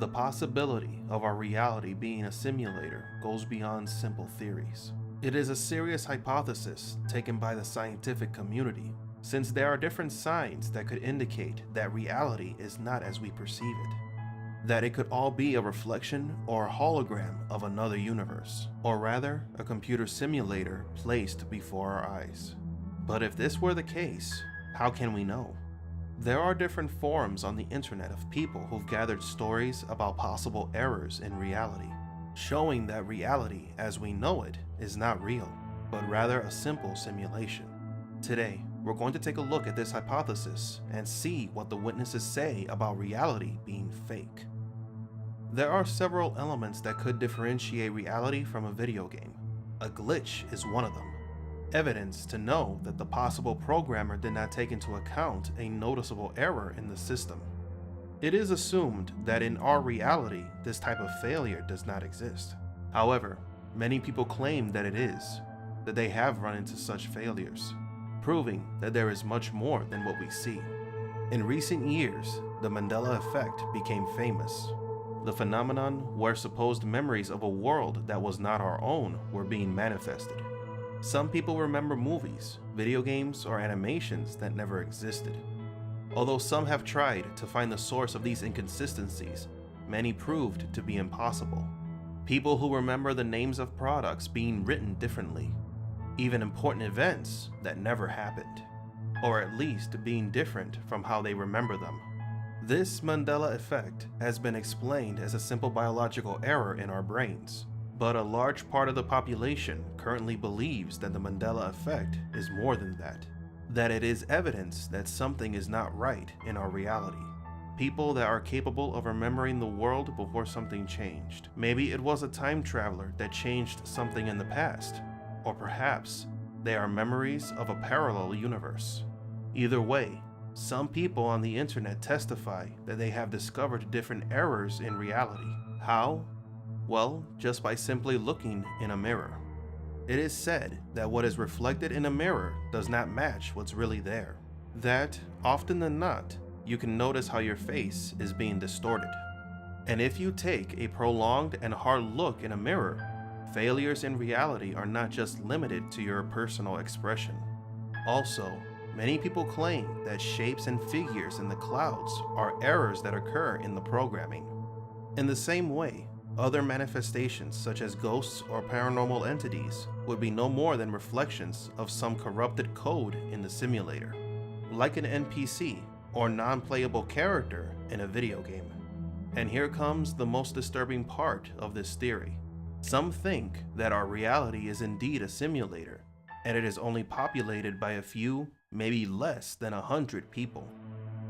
The possibility of our reality being a simulator goes beyond simple theories. It is a serious hypothesis taken by the scientific community, since there are different signs that could indicate that reality is not as we perceive it. That it could all be a reflection or a hologram of another universe, or rather, a computer simulator placed before our eyes. But if this were the case, how can we know? There are different forums on the internet of people who've gathered stories about possible errors in reality, showing that reality as we know it is not real, but rather a simple simulation. Today, we're going to take a look at this hypothesis and see what the witnesses say about reality being fake. There are several elements that could differentiate reality from a video game. A glitch is one of them. Evidence to know that the possible programmer did not take into account a noticeable error in the system. It is assumed that in our reality, this type of failure does not exist. However, many people claim that it is, that they have run into such failures, proving that there is much more than what we see. In recent years, the Mandela effect became famous. The phenomenon where supposed memories of a world that was not our own were being manifested. Some people remember movies, video games, or animations that never existed. Although some have tried to find the source of these inconsistencies, many proved to be impossible. People who remember the names of products being written differently, even important events that never happened, or at least being different from how they remember them. This Mandela effect has been explained as a simple biological error in our brains, but a large part of the population currently believes that the Mandela effect is more than that it is evidence that something is not right in our reality. People that are capable of remembering the world before something changed. Maybe it was a time traveler that changed something in the past, or perhaps they are memories of a parallel universe. Either way, some people on the internet testify that they have discovered different errors in reality. How? Well, just by simply looking in a mirror. It is said that what is reflected in a mirror does not match what's really there. That, often than not, you can notice how your face is being distorted. And if you take a prolonged and hard look in a mirror, failures in reality are not just limited to your personal expression. Also, many people claim that shapes and figures in the clouds are errors that occur in the programming. In the same way, other manifestations such as ghosts or paranormal entities would be no more than reflections of some corrupted code in the simulator, like an NPC or non-playable character in a video game. And here comes the most disturbing part of this theory. Some think that our reality is indeed a simulator, and it is only populated by a few, maybe less than 100 people,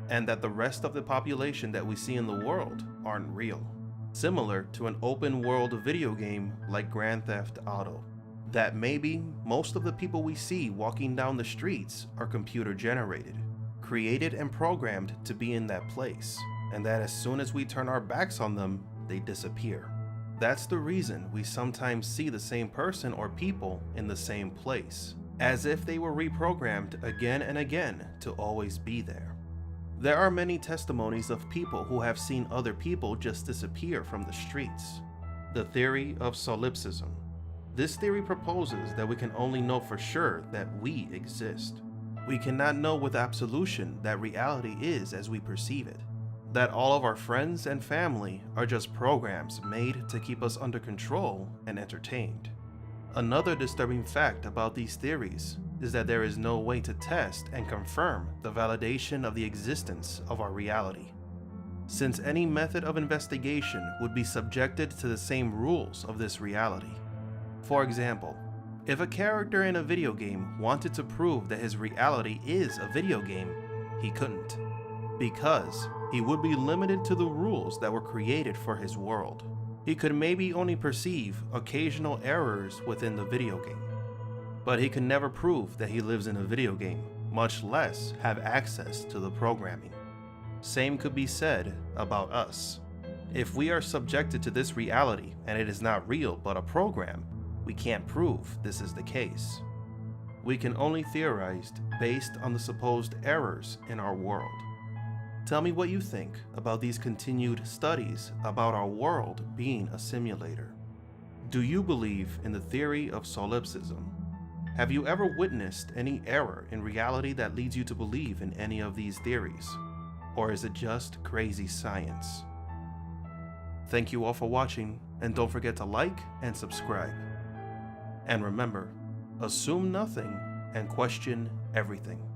and that the rest of the population that we see in the world aren't real. Similar to an open world video game like Grand Theft Auto. That maybe most of the people we see walking down the streets are computer generated, created and programmed to be in that place, and that as soon as we turn our backs on them, they disappear. That's the reason we sometimes see the same person or people in the same place, as if they were reprogrammed again and again to always be there. There are many testimonies of people who have seen other people just disappear from the streets. The theory of solipsism. This theory proposes that we can only know for sure that we exist. We cannot know with absolution that reality is as we perceive it. That all of our friends and family are just programs made to keep us under control and entertained. Another disturbing fact about these theories is that there is no way to test and confirm the validation of the existence of our reality, since any method of investigation would be subjected to the same rules of this reality. For example, if a character in a video game wanted to prove that his reality is a video game, he couldn't, because he would be limited to the rules that were created for his world. He could maybe only perceive occasional errors within the video game, but he could never prove that he lives in a video game, much less have access to the programming. Same could be said about us. If we are subjected to this reality and it is not real but a program, we can't prove this is the case. We can only theorize based on the supposed errors in our world. Tell me what you think about these continued studies about our world being a simulator. Do you believe in the theory of solipsism? Have you ever witnessed any error in reality that leads you to believe in any of these theories? Or is it just crazy science? Thank you all for watching, and don't forget to like and subscribe. And remember, assume nothing and question everything.